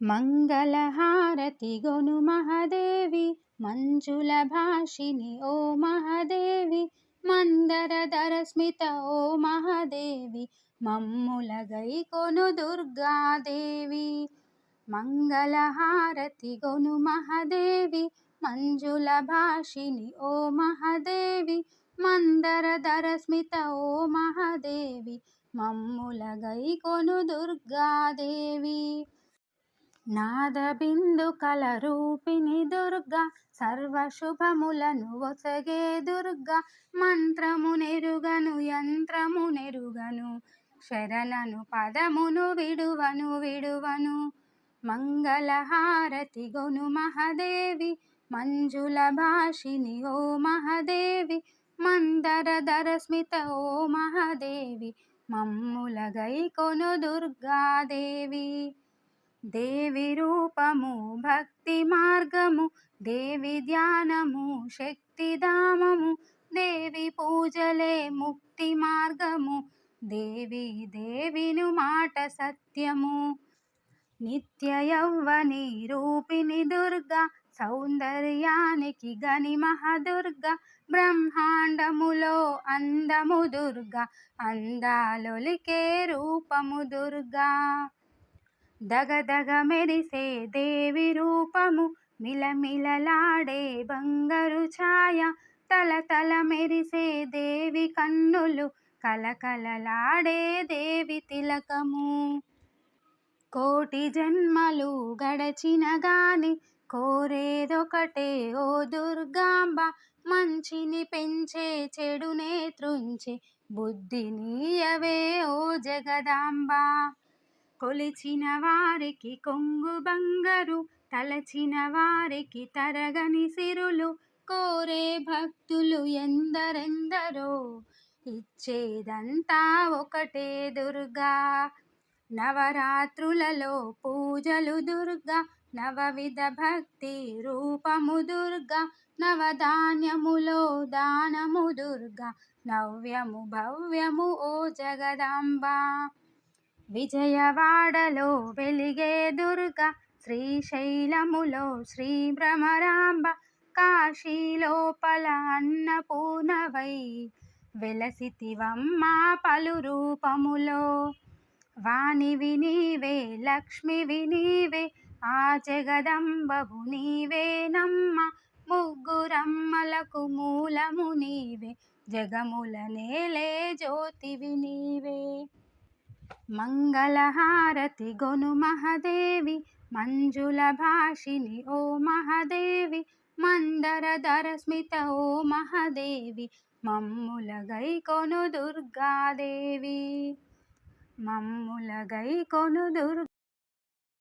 మంగళహారతి గొను మహాదేవి మంజుల భాషిని ఓ మహాదేవి మందరధర స్మిత ఓ మహాదేవి మమ్ముల గైకొను దుర్గాదేవి. మంగళహారతి గొను మహాదేవి మంజుల భాషిని ఓ మహాదేవి మందరధర స్మిత ఓ మహాదేవి మమ్ముల గైకొను దుర్గాదేవి. నాదబిందు కల రూపిణి దుర్గా సర్వశుభములను ఒసగే దుర్గా మంత్రమునెరుగను యంత్రమునెరుగను శరణను పదమును విడువను. మంగళహారతి గొను మహాదేవి మంజుల భాషిని ఓ మహాదేవి మందరధర స్మిత ఓ మహాదేవి మమ్ముల గైకొను దుర్గాదేవి. దేవి రూపము భక్తి మార్గము దేవి ధ్యానము శక్తిధామము దేవి పూజలే ముక్తి మార్గము దేవి దేవిను మాట సత్యము. నిత్య యౌవని రూపిణి దుర్గా సౌందర్యానికి గని మహాదుర్గా బ్రహ్మాండములో అందము దుర్గా అందాలొలికే రూపము దుర్గా. దగదగ మెరిసే దేవి రూపము మిలమిలలాడే బంగారు ఛాయ తలతల మెరిసే దేవి కన్నులు కలకలలాడే దేవి తిలకము. కోటి జన్మలు గడచిన గాని కోరేదొకటే ఓ దుర్గాంబ మంచిని పెంచే చెడునే త్రుంచే బుద్ధినీయవే ఓ జగదాంబ. కొలిచిన వారికి కొంగు బంగారు తలచిన వారికి తరగని సిరులు కోరే భక్తులు ఎందరెందరో ఇచ్చేదంతా ఒకటే దుర్గా. నవరాత్రులలో పూజలు దుర్గా నవవిధ భక్తి రూపము దుర్గా నవధాన్యములో దానము దుర్గా నవ్యము భవ్యము ఓ జగదాంబ. విజయవాడలో వెలిగే దుర్గా శ్రీశైలములో శ్రీ భ్రమరాంబ కాశీలోపల అన్నపూర్ణవై వెలసితివమ్మ పలు రూపములో. వాణివి నీవే లక్ష్మివి నీవే ఆ జగదంబవు నీవేనమ్మ ముగ్గురమ్మలకు మూలము నీవే జగముల నేలే జ్యోతివి నీవే. మంగళహారతి గొను మహాదేవి మంజుల భాషిని ఓ మహాదేవి మందరధర స్మిత ఓ మహాదేవి మమ్ముల గైకొను దుర్గాదేవి మమ్ముల గైకొను